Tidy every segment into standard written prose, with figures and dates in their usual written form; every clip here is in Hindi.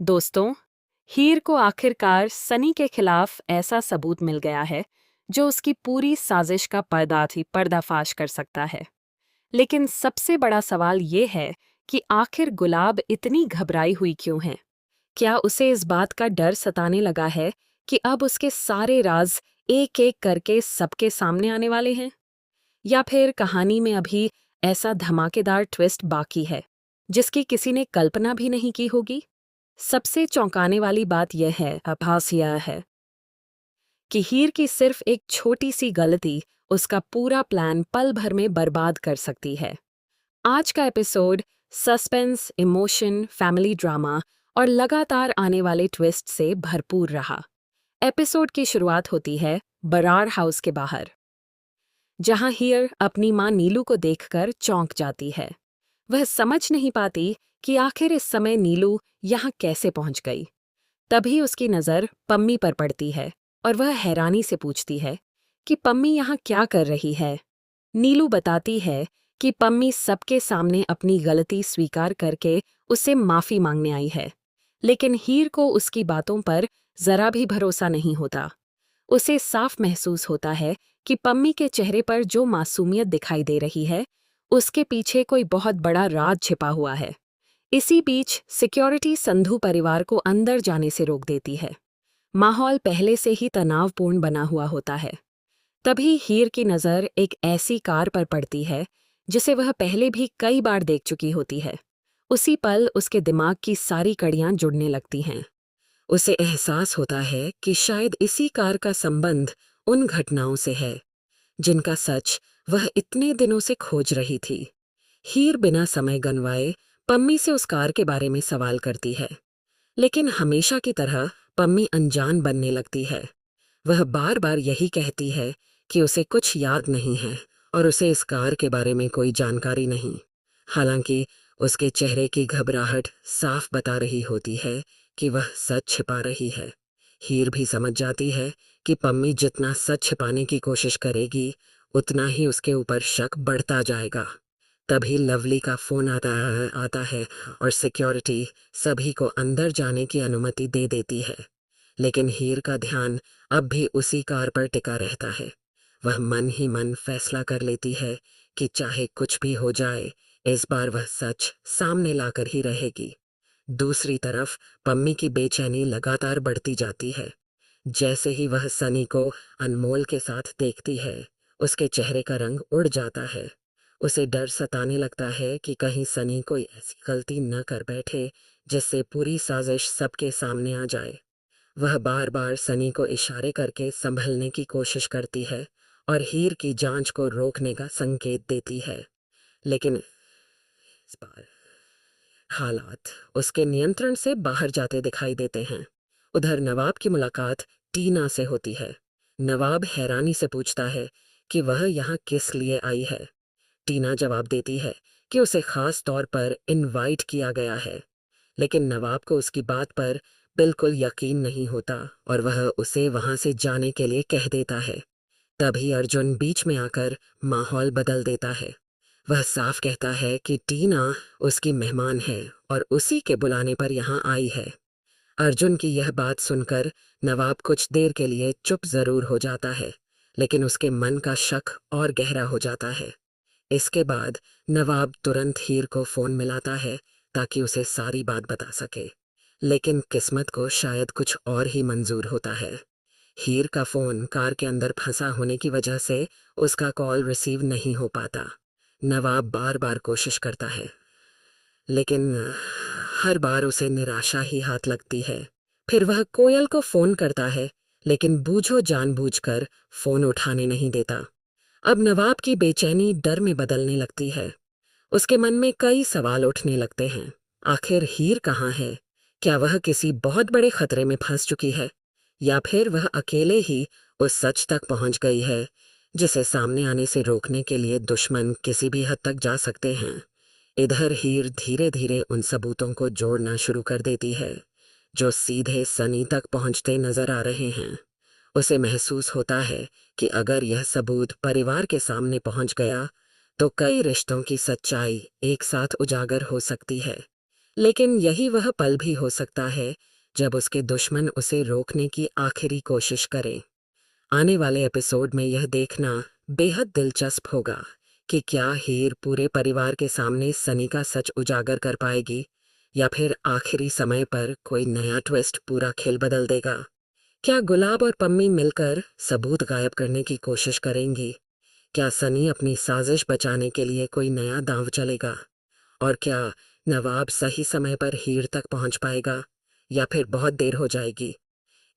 दोस्तों, हीर को आखिरकार सनी के खिलाफ ऐसा सबूत मिल गया है जो उसकी पूरी साजिश का पर्दाफाश कर सकता है। लेकिन सबसे बड़ा सवाल ये है कि आखिर गुलाब इतनी घबराई हुई क्यों है? क्या उसे इस बात का डर सताने लगा है कि अब उसके सारे राज एक-एक करके सबके सामने आने वाले हैं? या फिर कहानी में अभी ऐसा धमाकेदार ट्विस्ट बाकी है जिसकी किसी ने कल्पना भी नहीं की होगी? सबसे चौंकाने वाली बात यह है कि हीर की सिर्फ एक छोटी सी गलती उसका पूरा प्लान पल भर में बर्बाद कर सकती है। आज का episode suspense, emotion, family drama और लगातार आने वाले ट्विस्ट से भरपूर रहा। एपिसोड की शुरुआत होती है बरार हाउस के बाहर, जहां हीर अपनी मां नीलू को देखकर चौंक जाती है। वह समझ नहीं पाती कि आखिर इस समय नीलू यहाँ कैसे पहुंच गई। तभी उसकी नज़र पम्मी पर पड़ती है और वह हैरानी से पूछती है कि पम्मी यहाँ क्या कर रही है। नीलू बताती है कि पम्मी सबके सामने अपनी गलती स्वीकार करके उससे माफ़ी मांगने आई है, लेकिन हीर को उसकी बातों पर जरा भी भरोसा नहीं होता। उसे साफ महसूस होता है कि पम्मी के चेहरे पर जो मासूमियत दिखाई दे रही है, उसके पीछे कोई बहुत बड़ा राज छिपा हुआ है। इसी बीच सिक्योरिटी संधू परिवार को अंदर जाने से रोक देती है। माहौल पहले से ही तनावपूर्ण बना हुआ होता है। तभी हीर की नज़र एक ऐसी कार पर पड़ती है जिसे वह पहले भी कई बार देख चुकी होती है। उसी पल उसके दिमाग की सारी कड़ियां जुड़ने लगती हैं। उसे एहसास होता है कि शायद इसी कार का संबंध उन घटनाओं से है जिनका सच वह इतने दिनों से खोज रही थी। हीर बिना समय गंवाए पम्मी से उस कार के बारे में सवाल करती है, लेकिन हमेशा की तरह पम्मी अनजान बनने लगती है। वह बार बार यही कहती है कि उसे कुछ याद नहीं है और उसे इस कार के बारे में कोई जानकारी नहीं। हालांकि उसके चेहरे की घबराहट साफ बता रही होती है कि वह सच छिपा रही है। हीर भी समझ जाती है कि पम्मी जितना सच छिपाने की कोशिश करेगी, उतना ही उसके ऊपर शक बढ़ता जाएगा। तभी लवली का फोन आता है और सिक्योरिटी सभी को अंदर जाने की अनुमति दे देती है। लेकिन हीर का ध्यान अब भी उसी कार पर टिका रहता है। वह मन ही मन फैसला कर लेती है कि चाहे कुछ भी हो जाए, इस बार वह सच सामने लाकर ही रहेगी। दूसरी तरफ पम्मी की बेचैनी लगातार बढ़ती जाती है। जैसे ही वह सनी को अनमोल के साथ देखती है, उसके चेहरे का रंग उड़ जाता है। उसे डर सताने लगता है कि कहीं सनी कोई ऐसी गलती न कर बैठे जिससे पूरी साजिश सबके सामने आ जाए। वह बार बार सनी को इशारे करके संभलने की कोशिश करती है और हीर की जांच को रोकने का संकेत देती है, लेकिन इस बार हालात उसके नियंत्रण से बाहर जाते दिखाई देते हैं। उधर नवाब की मुलाकात टीना से होती है। नवाब हैरानी से पूछता है कि वह यहाँ किस लिए आई है। टीना जवाब देती है कि उसे खास तौर पर इनवाइट किया गया है, लेकिन नवाब को उसकी बात पर बिल्कुल यकीन नहीं होता और वह उसे वहां से जाने के लिए कह देता है। तभी अर्जुन बीच में आकर माहौल बदल देता है। वह साफ कहता है कि टीना उसकी मेहमान है और उसी के बुलाने पर यहाँ आई है। अर्जुन की यह बात सुनकर नवाब कुछ देर के लिए चुप जरूर हो जाता है, लेकिन उसके मन का शक और गहरा हो जाता है। इसके बाद नवाब तुरंत हीर को फोन मिलाता है ताकि उसे सारी बात बता सके, लेकिन किस्मत को शायद कुछ और ही मंजूर होता है। हीर का फोन कार के अंदर फंसा होने की वजह से उसका कॉल रिसीव नहीं हो पाता। नवाब बार बार कोशिश करता है, लेकिन हर बार उसे निराशा ही हाथ लगती है। फिर वह कोयल को फोन करता है, लेकिन बूझो जानबूझकर फोन उठाने नहीं देता। अब नवाब की बेचैनी डर में बदलने लगती है। उसके मन में कई सवाल उठने लगते हैं। आखिर हीर कहाँ है? क्या वह किसी बहुत बड़े खतरे में फंस चुकी है, या फिर वह अकेले ही उस सच तक पहुंच गई है जिसे सामने आने से रोकने के लिए दुश्मन किसी भी हद तक जा सकते हैं। इधर हीर धीरे धीरे उन सबूतों को जोड़ना शुरू कर देती है जो सीधे सनी तक पहुंचते नजर आ रहे हैं। उसे महसूस होता है कि अगर यह सबूत परिवार के सामने पहुंच गया तो कई रिश्तों की सच्चाई एक साथ उजागर हो सकती है। लेकिन यही वह पल भी हो सकता है जब उसके दुश्मन उसे रोकने की आखिरी कोशिश करें। आने वाले एपिसोड में यह देखना बेहद दिलचस्प होगा कि क्या हीर पूरे परिवार के सामने सनी का सच उजागर कर पाएगी, या फिर आखिरी समय पर कोई नया ट्विस्ट पूरा खेल बदल देगा। क्या गुलाब और पम्मी मिलकर सबूत गायब करने की कोशिश करेंगी? क्या सनी अपनी साजिश बचाने के लिए कोई नया दांव चलेगा? और क्या नवाब सही समय पर हीर तक पहुंच पाएगा, या फिर बहुत देर हो जाएगी?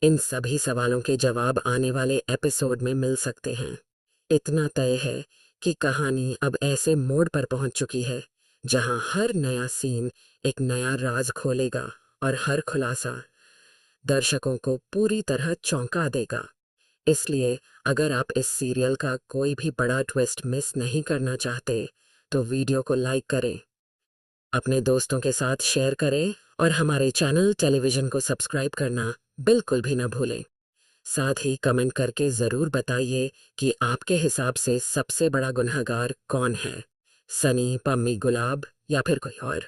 इन सभी सवालों के जवाब आने वाले एपिसोड में मिल सकते हैं। इतना तय है कि कहानी अब ऐसे मोड़ पर पहुंच चुकी है जहां हर नया सीन एक नया राज खोलेगा और हर खुलासा दर्शकों को पूरी तरह चौंका देगा। इसलिए अगर आप इस सीरियल का कोई भी बड़ा ट्विस्ट मिस नहीं करना चाहते, तो वीडियो को लाइक करें, अपने दोस्तों के साथ शेयर करें और हमारे चैनल टेलीविज़न को सब्सक्राइब करना बिल्कुल भी न भूलें। साथ ही कमेंट करके ज़रूर बताइए कि आपके हिसाब से सबसे बड़ा गुनहगार कौन है, सनी, पम्मी, गुलाब या फिर कोई और।